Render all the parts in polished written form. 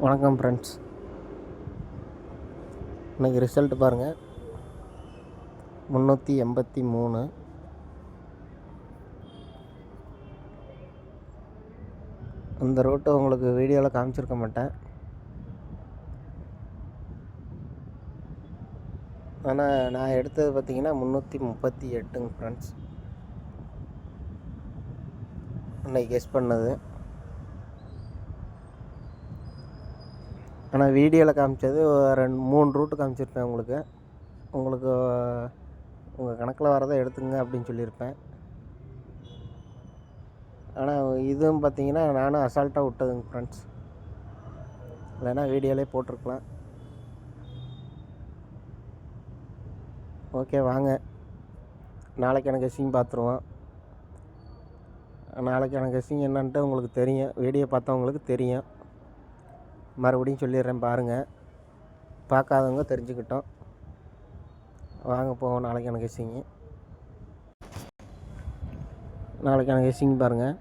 வணக்கம் ஃப்ரெண்ட்ஸ். இன்றைக்கி ரிசல்ட் பாருங்கள், 383. அந்த ரோட்டை உங்களுக்கு வீடியோவில் காமிச்சிருக்க மாட்டேன், ஆனால் நான் எடுத்தது பார்த்திங்கன்னா 338 ஃப்ரெண்ட்ஸ். இன்றைக்கி கெஸ் பண்ணது, ஆனால் வீடியோவில் காமிச்சது 3 ரூட்டு காமிச்சிருப்பேன். உங்களுக்கு உங்கள் கணக்கில் வரதை எடுத்துங்க அப்படின்னு சொல்லியிருப்பேன். ஆனால் இதுவும் பார்த்திங்கன்னா நானும் அசால்ட்டாக விட்டதுங்க ஃப்ரெண்ட்ஸ். இல்லைன்னா வீடியோவிலே போட்டிருக்கலாம். ஓகே, வாங்க நாளைக்கான கெஸ்ஸிங் பார்த்துருவோம். நாளைக்கான கெஸ்ஸிங் என்னன்ட்டு உங்களுக்கு தெரியும், வீடியோ பார்த்தவங்களுக்கு தெரியும். மறுபடியும் சொல்லிடுறேன் பாருங்கள், பார்க்காதவங்க தெரிஞ்சுக்கிட்டோம். வாங்க போவோம் நாளைக்கான கெஸ்ஸிங்கு. நாளைக்கான கெஸ்ஸிங் பாருங்கள்,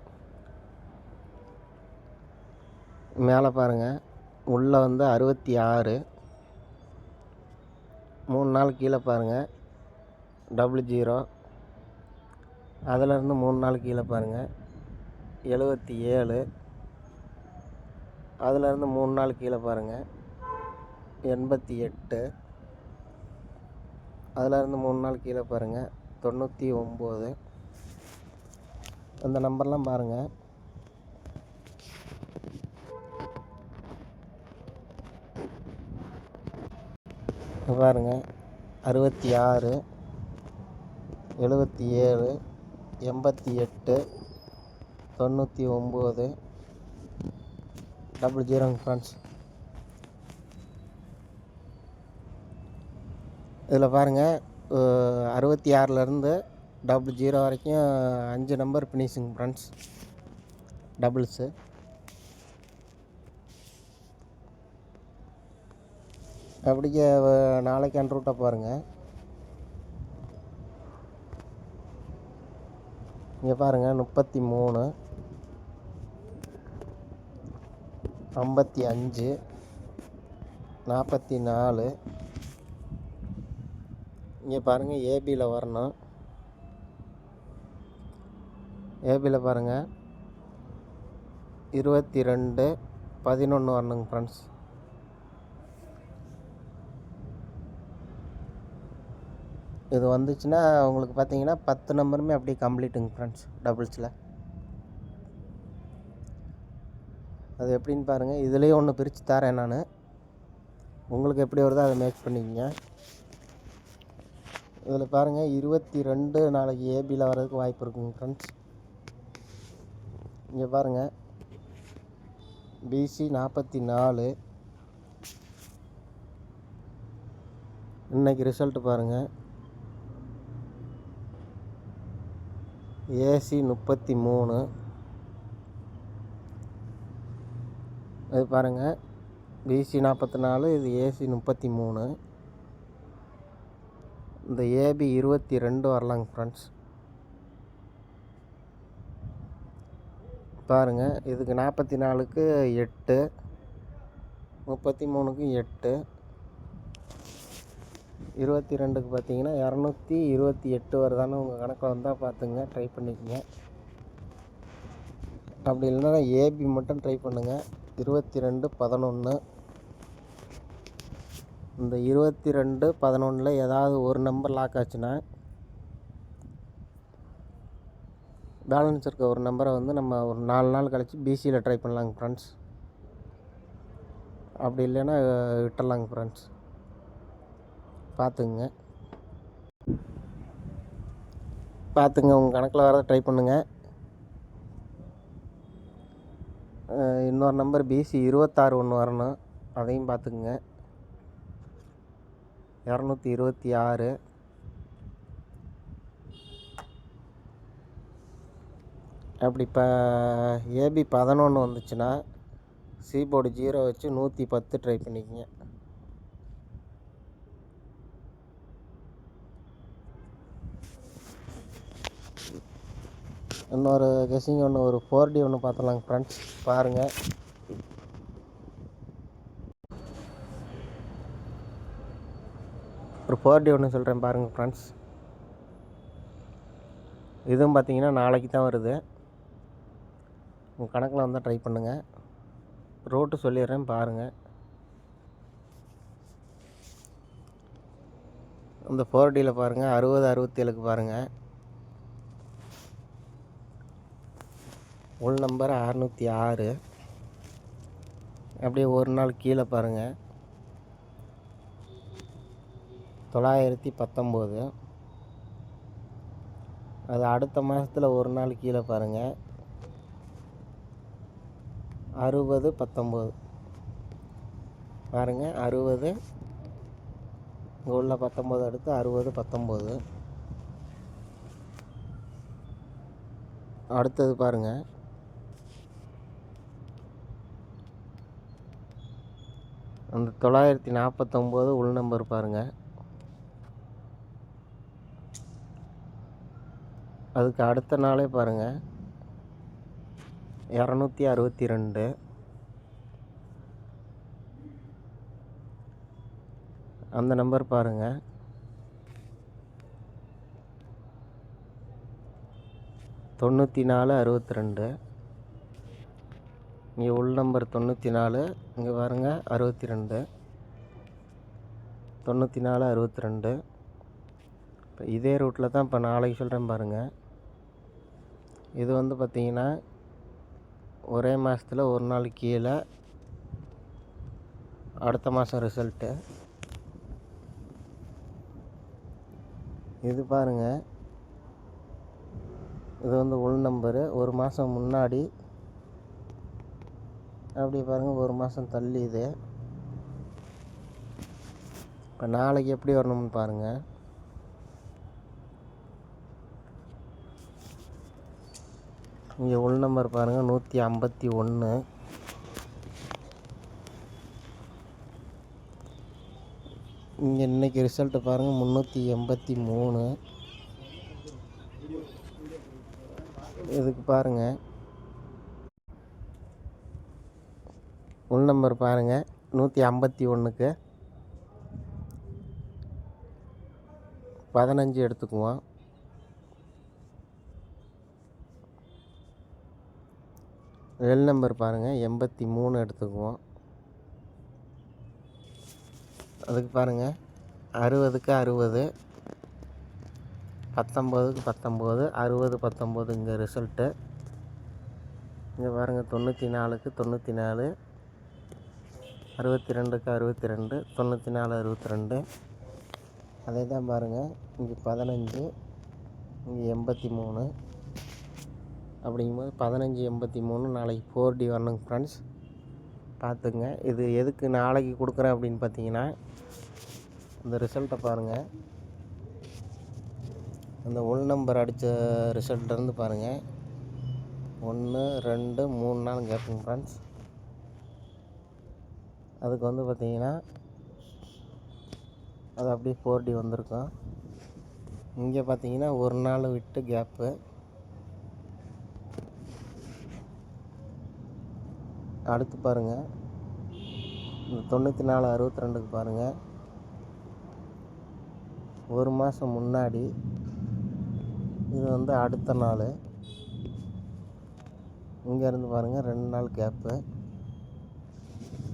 மேலே பாருங்கள், உள்ளே வந்து 66, 3 நாள் கீழே பாருங்கள் 00, அதிலேருந்து 3 நாள் கீழே பாருங்கள் 77, அதிலேருந்து 3 நாள் கீழே பாருங்கள் 88, அதிலேருந்து 3 நாள் கீழே பாருங்கள் 99. அந்த நம்பர்லாம் பாருங்கள். பாருங்கள் 66, 77, 88, 99, 00 ஃப்ரெண்ட்ஸ். இதில் பாருங்கள் 66லேருந்து 00 வரைக்கும் 5 நம்பர் ஃபினிஷிங் ஃப்ரெண்ட்ஸ், டபுள்ஸு. அப்படியே நாளைக்கான ரூட்டை பாருங்கள். இங்கே பாருங்கள் 33, 55, 44. இங்கே பாருங்கள் ஏபியில் வரணும். ஏபியில் பாருங்கள் 22, 11 வரணுங்க ஃப்ரெண்ட்ஸ். இது வந்துச்சுன்னா உங்களுக்கு பார்த்தீங்கன்னா 10 நம்பருமே அப்படியே கம்ப்ளீட்டுங்க ஃப்ரெண்ட்ஸ், டபுள்ஸில். அது எப்படின்னு பாருங்கள், இதுலேயே ஒன்று பிரித்து தரேன் நான். உங்களுக்கு எப்படி வருதோ அதை மேட்ச் பண்ணிக்கங்க. இதில் பாருங்கள் 22 நாளைக்கு ஏபியில் வர்றதுக்கு வாய்ப்பு இருக்குங்க ஃப்ரெண்ட்ஸ். இங்கே பாருங்கள் பிசி 44. இன்றைக்கி ரிசல்ட்டு பாருங்கள், ஏசி 33. இது பாருங்கள் பிசி 44, இது ஏசி 33. இந்த ஏபி 22 வரலாங்க ஃப்ரெண்ட்ஸ். பாருங்கள் இதுக்கு 44க்கு 8, 33க்கு 8, 22க்கு பார்த்தீங்கன்னா 228 வருதானு உங்கள் கணக்கில் வந்தால் பார்த்துங்க, ட்ரை பண்ணிக்கங்க. அப்படி இல்லைன்னா ஏபி மட்டும் ட்ரை பண்ணுங்கள். 22, 11. இந்த 22, 11 ஏதாவது ஒரு நம்பர் லாக் ஆச்சுன்னா பேலன்ஸ் இருக்க ஒரு நம்பரை வந்து நம்ம ஒரு 4 நாள் கழித்து பிசியில் ட்ரை பண்ணலாங்க ஃப்ரெண்ட்ஸ். அப்படி இல்லைன்னா விட்டுடலாங்க ஃப்ரெண்ட்ஸ். பார்த்துங்க உங்கள் கணக்கில் வரதை ட்ரை பண்ணுங்கள். இன்னொரு நம்பர் பிசி 26 ஒன்று வரணும், அதையும் பார்த்துக்குங்க. 226. அப்படி இப்போ ஏபி 11 வந்துச்சுன்னா சி போர்டு 0 வச்சு 110 ட்ரை பண்ணிக்கங்க. இன்னொரு கெஸ்ஸிங் ஒன்று, ஒரு 4D ஒன்று பார்த்துலாங்க ஃப்ரெண்ட்ஸ். பாருங்கள் ஒரு 4D ஒன்று சொல்கிறேன் பாருங்கள் ஃப்ரெண்ட்ஸ். இதுவும் பார்த்தீங்கன்னா நாளைக்கு தான் வருது. உங்கள் கணக்கில் வந்தால் ட்ரை பண்ணுங்கள். ரோட்டு சொல்லிடுறேன் பாருங்கள். இந்த 4Dயில் பாருங்கள் 60 67க்கு பாருங்கள். உள் நம்பர் 606. அப்படியே ஒரு நாள் கீழே பாருங்கள் 919. அது அடுத்த மாதத்தில் ஒரு நாள் கீழே பாருங்கள் 6019 பாருங்கள் 60. இங்கே உள்ள 19 அடுத்து 6019. அடுத்தது பாருங்கள் அந்த 949 உள் நம்பர் பாருங்கள். அதுக்கு அடுத்த நாளே பாருங்கள் 262. அந்த நம்பர் பாருங்கள் 9462. இங்கே உள் நம்பர் 94. இங்கே பாருங்கள் 62. 9462. இப்போ இதே ரூட்டில் தான் இப்போ நாளைக்கு சொல்கிறேன் பாருங்கள். இது வந்து பார்த்திங்கன்னா ஒரே மாதத்தில் ஒரு நாள் கீழே அடுத்த மாதம் ரிசல்ட்டு. இது பாருங்கள் இது வந்து உள் நம்பரு ஒரு மாதம் முன்னாடி. அப்படி பாருங்கள் ஒரு மாதம் தள்ளி. இது இப்போ நாளைக்கு எப்படி வரணும்னு பாருங்கள். இங்கே உள் நம்பர் பாருங்கள் 151. இங்கே இன்றைக்கி ரிசல்ட்டு பாருங்கள் 383. இதுக்கு பாருங்கள் உள் நம்பர் பாருங்கள் 151க்கு 15 எடுத்துக்குவோம். எல் நம்பர் பாருங்கள் 83 எடுத்துக்குவோம். அதுக்கு பாருங்கள் 60க்கு 60, 19க்கு 19, 60 19 இங்கே ரிசல்ட்டு. இங்கே பாருங்கள் 94க்கு 94, 62க்கு 62, 94 62. அதே தான் பாருங்கள் இங்கே 15, இங்கே 83. அப்படிங்கும்போது 15 83 நாளைக்கு 4D வரணுங்க ஃப்ரெண்ட்ஸ். பார்த்துங்க. இது எதுக்கு நாளைக்கு கொடுக்குறேன் அப்படின்னு பார்த்தீங்கன்னா இந்த ரிசல்ட்டை பாருங்கள். அந்த உள் நம்பர் அடித்த ரிசல்ட்லேருந்து பாருங்கள் 1 2 3 நாள் கேட்புங்க ஃப்ரெண்ட்ஸ். அதுக்கு வந்து பார்த்திங்கன்னா அது அப்படியே 4D வந்திருக்கும். இங்கே பார்த்தீங்கன்னா ஒரு நாள் விட்டு கேப்பு. அடுத்து பாருங்கள் இந்த 94 62க்கு பாருங்கள் ஒரு மாதம் முன்னாடி. இது வந்து அடுத்த நாள். இங்கேருந்து பாருங்கள் 2 நாள் கேப்பு.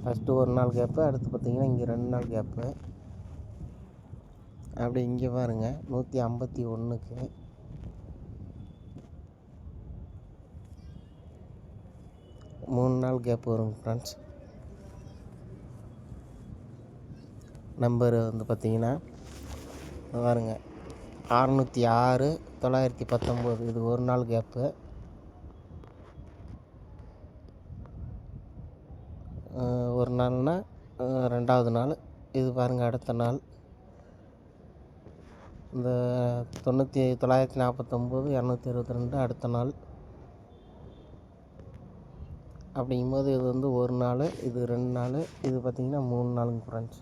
ஃபஸ்ட்டு ஒரு நாள் கேப்பு, அடுத்து பார்த்திங்கன்னா இங்கே 2 நாள் கேப்பு. அப்படி இங்கே பாருங்கள் 151க்கு 3 நாள் கேப் வரும் ஃப்ரெண்ட்ஸ். நம்பர் வந்து பார்த்திங்கன்னா பாருங்க 606 919 இது ஒரு நாள் கேப்பு. ஒரு நாள்னால் ரெண்டாவது நாள். இது பாருங்கள் அடுத்த நாள். இந்த 949 222 அடுத்த நாள். அப்படிங்கும்போது இது வந்து ஒரு நாள், இது 2 நாள், இது பார்த்திங்கன்னா 3 நாளுங்க ஃப்ரெண்ட்ஸ்.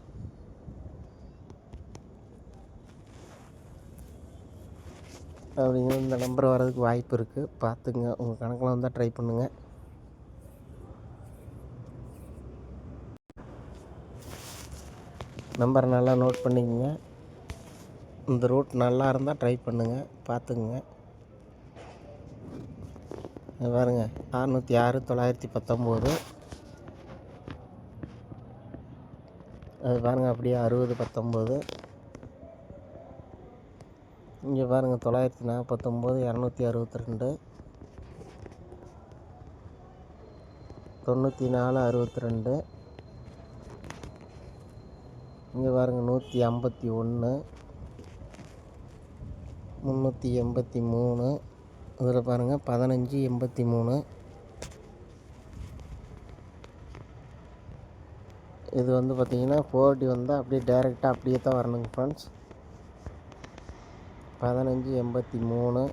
அப்படிங்கிறது இந்த நம்பர் வர்றதுக்கு வாய்ப்பு இருக்குது. பார்த்துங்க. உங்கள் கணக்கில் வந்தால் ட்ரை பண்ணுங்கள். நம்பரை நல்லா நோட் பண்ணிக்கங்க. இந்த ரூட் நல்லா இருந்தால் ட்ரை பண்ணுங்கள், பார்த்துக்குங்க. பாருங்கள் 606 919. அது பாருங்கள் அப்படியே 6019. இங்கே பாருங்கள் 949 262 9462. இங்கே பாருங்கள் 151 383. இதில் பாருங்கள் 1583. இது வந்து பார்த்திங்கன்னா 4D வந்தால் அப்படியே டேரெக்டாக அப்படியே தான் வரணுங்க ஃப்ரெண்ட்ஸ். 1583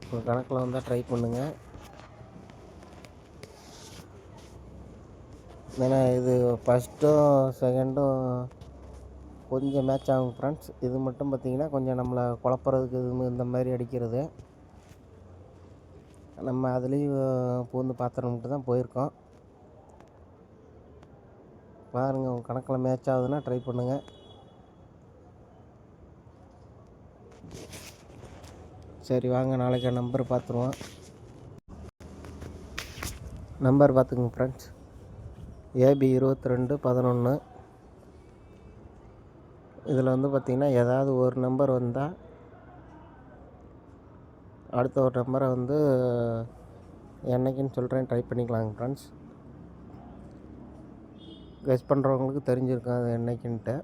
உங்கள் கணக்கில் வந்தால் ட்ரை பண்ணுங்கள். ஏன்னா இது ஃபஸ்ட்டும் செகண்டும் கொஞ்சம் மேட்ச் ஆகும் ஃப்ரெண்ட்ஸ். இது மட்டும் பார்த்திங்கன்னா கொஞ்சம் நம்மளை குழப்பறதுக்கு இந்த மாதிரி அடிக்கிறது. நம்ம அதுலேயும் பூந்து பாத்திரம்ட்டு தான் போயிருக்கோம். பாருங்கள் உங்கள் கணக்கில் மேட்ச் ஆகுதுன்னா ட்ரை பண்ணுங்கள். சரி வாங்க நாளைக்கு நம்பர் பார்த்துருவோம். நம்பர் பார்த்துக்குங்க ஃப்ரெண்ட்ஸ். AB 2211. இதில் வந்து பார்த்திங்கன்னா ஏதாவது ஒரு நம்பர் வந்தால் அடுத்த ஒரு நம்பரை வந்து என்னைக்குன்னு சொல்கிறேன், ட்ரை பண்ணிக்கலாங்க ஃப்ரெண்ட்ஸ். கெஸ் பண்ணுறவங்களுக்கு தெரிஞ்சிருக்கும் அது என்னைக்குன்ட்டு.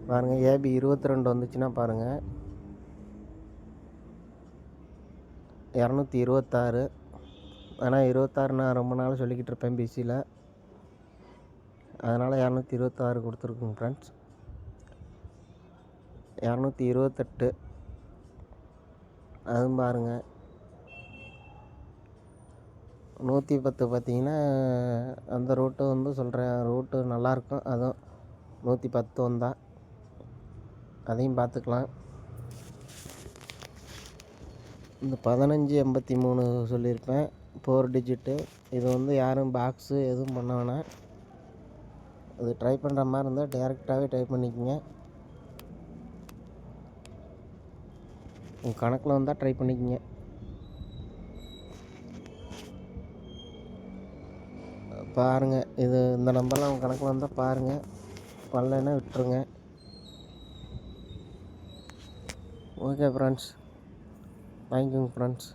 பாருங்கள் AB 22 வந்துச்சுன்னா பாருங்கள் 226. ஆனால் 26 நான் ரொம்ப நாள் சொல்லிக்கிட்டு இருப்பேன் பிசியில், அதனால் 226 கொடுத்துருக்குங்க ஃப்ரெண்ட்ஸ். 228 அதுவும் பாருங்கள். 110 பார்த்திங்கன்னா அந்த ரூட்டு வந்து சொல்கிறேன், ரூட்டு நல்லாயிருக்கும். அதுவும் 110 வந்தால் அதையும் பார்த்துக்கலாம். இந்த 1583 சொல்லியிருப்பேன், 4 டிஜிட்டு. இது வந்து யாரும் பாக்ஸு எதுவும் பண்ண வேணாம். அது ட்ரை பண்ணுற மாதிரி இருந்தால் டேரெக்டாகவே ட்ரை பண்ணிக்கோங்க. உங்கள் கணக்கில் வந்தால் ட்ரை பண்ணிக்கோங்க. பாருங்கள் இது இந்த நம்பர்லாம் உங்கள் கணக்கில் வந்தால் பாருங்கள், வரலைன்னா விட்டுருங்க. ஓகே ஃப்ரெண்ட்ஸ், தேங்க்யூங்க ஃப்ரெண்ட்ஸ்.